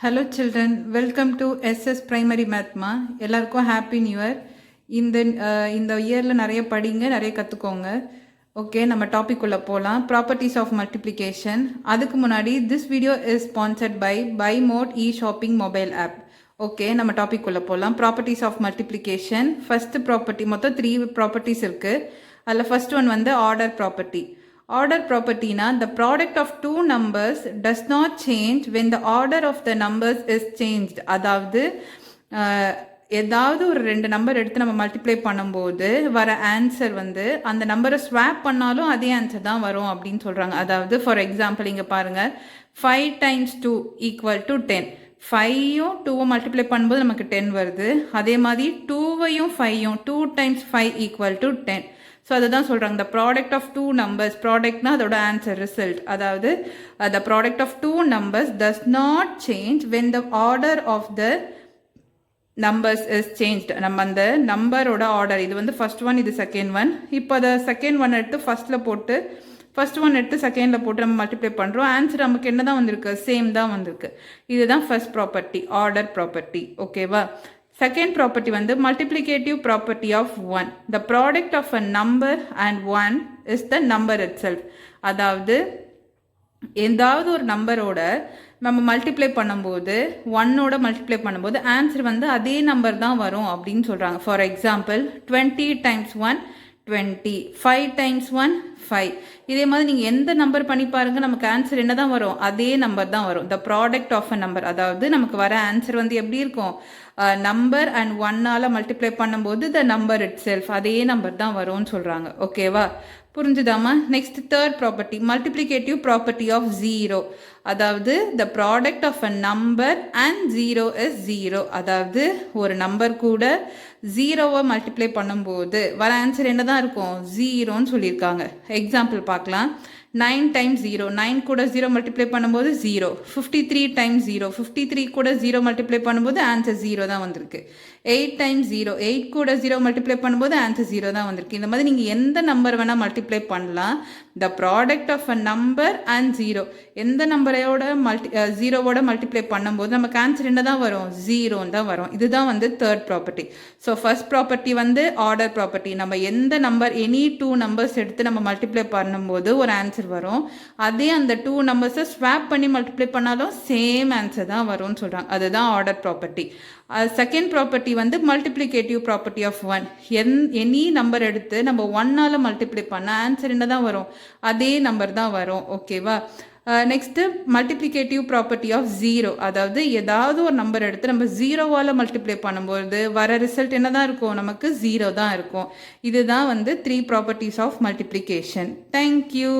Hello children, welcome to SS Primary Mathma. எல்லாருக்கும் happy new year. இந்த இயரில் நிறைய படிங்க, நிறைய கற்றுக்கோங்க. ஓகே, நம்ம டாபிக் உள்ள போகலாம். Properties of multiplication. அதுக்கு முன்னாடி this video is sponsored by mod e shopping mobile app. Okay, நம்ம டாபிக் உள்ள போகலாம். Properties of multiplication. First property, மொத்தம் 3 ப்ராப்பர்ட்டிஸ் இருக்குது. அதில் ஃபர்ஸ்ட் ஒன் வந்து order property. Order property na the product of two numbers does not change when the order of the numbers is changed. அதாவது ஏதாவது ஒரு 2 நம்பர் எடுத்து நம்ம மல்டிப்ளை பண்ணும்போது வர ஆன்சர் வந்து அந்த நம்பரை ஸ்வாப் பண்ணாலும் அதே ஆன்சர் தான் வரும் அப்படின்னு சொல்கிறாங்க. அதாவது ஃபார் எக்ஸாம்பிள் இங்கே பாருங்கள், 5 × 2 = 10. 5யும் 2வும் மல்டிப்ளை பண்ணும்போது நமக்கு 10 வருது. அதே மாதிரி 2வையும் 5யும் 2 × 5 = 10. ஸோ அதுதான் சொல்கிறாங்க, த ப்ராடக்ட் ஆஃப் 2 நம்பர்ஸ், ப்ராடக்ட்னா அதோட ஆன்சர் ரிசல்ட். அதாவது the product of 2 numbers does not change when the order of the numbers is changed. நம்ம அந்த நம்பரோட ஆர்டர், இது வந்து ஃபர்ஸ்ட் ஒன், இது செகண்ட் ஒன். இப்போ அதை செகண்ட் ஒன் எடுத்து ஃபர்ஸ்ட்டில் போட்டு, ஃபர்ஸ்ட் ஒன் எடுத்து செகண்டில் போட்டு நம்ம மல்டிப்ளை பண்ணுறோம். ஆன்சர் நமக்கு என்ன தான் வந்திருக்கு? சேம் தான் வந்திருக்கு. இதுதான் ஃபர்ஸ்ட் ப்ராப்பர்ட்டி, ஆர்டர் ப்ராப்பர்ட்டி. ஓகேவா? Second property வந்து multiplicative property of 1. The product of a number and 1 is the number itself. அதாவது ஏதாவது ஒரு நம்பரோட நம்ம மல்டிப்ளை பண்ணும்போது, 1ஓட மல்டிப்ளை பண்ணும்போது ஆன்சர் வந்து அதே நம்பர் தான் வரும் அப்படின்னு சொல்கிறாங்க. For example 20 × 1 20, 5 × 1 5. இதே மாதிரி நீங்கள் எந்த நம்பர் பண்ணி பாருங்கள், நமக்கு ஆன்சர் என்ன தான் வரும்? அதே நம்பர் தான் வரும். The product of a number, அதாவது நமக்கு வர ஆன்சர் வந்து எப்படி இருக்கும்? நம்பர் அண்ட் 1ஆல் மல்டிப்ளை பண்ணும்போது த நம்பர் இட் செல்ஃப், அதே நம்பர் தான் வரும்னு சொல்கிறாங்க. ஓகேவா? புரிஞ்சுதாமா? Next third property, multiplicative property of 0. அதாவது the product of a number and 0 is 0. அதாவது ஒரு நம்பர் கூட 0வை மல்டிப்ளை பண்ணும்போது வர ஆன்சர் என்ன தான் இருக்கும்? 0ன்னு சொல்லியிருக்காங்க. எக்ஸாம்பிள் பார்க்கலாம். 9 × 0, 9 கூட 0 மல்டிப்ளை பண்ணும்போது 0. 53 × 0, 53 கூட 0 மல்டிப்ளை பண்ணும்போது ஆன்சர் 0 தான் வந்திருக்கு. 8 × 0, 8 கூட 0 மல்டிப்ளை பண்ணும்போது ஆன்சர் 0 தான் வந்திருக்கு. இந்த மாதிரி நீங்கள் எந்த நம்பர் வேணால் மல்டிப்ளை பண்ணலாம். The product of a number and 0, எந்த நம்பரையோட 0வோட மல்டிப்ளை பண்ணும்போது நமக்கு ஆன்சர் என்ன தான் வரும்? 0 தான் வரும். இதுதான் வந்து third property. So first property வந்து ஆர்டர் ப்ராப்பர்ட்டி. நம்ம எந்த நம்பர், எனி 2 நம்பர்ஸ் எடுத்து நம்ம மல்டிப்ளை பண்ணும்போது ஒரு ஆன்சர் வரும். அதே அந்த 2 நம்பர்ஸை ஸ்வாப் பண்ணி மல்டிப்ளை பண்ணாலும் சேம் ஆன்சர் தான் வரும்னு சொல்கிறாங்க. அதுதான் ஆர்டர் ப்ராப்பர்ட்டி. செகண்ட் ப்ராப்பர்ட்டி வந்து multiplicative property of 1. Any number எடுத்து நம்ம 1ஆல் மல்டிப்ளை பண்ண ஆன்சர் என்ன தான் வரும்? அதே நம்பர் தான் வரும். ஓகேவா? Next multiplicative property of 0. அதாவது ஏதாவது ஒரு நம்பர் எடுத்து நம்ம 0வால் மல்டிப்ளை பண்ணும்போது வர ரிசல்ட் என்ன தான் இருக்கும்? நமக்கு 0 தான் இருக்கும். இதுதான் வந்து 3 ப்ராப்பர்ட்டிஸ் ஆஃப் மல்டிப்ளிகேஷன். தேங்க்யூ.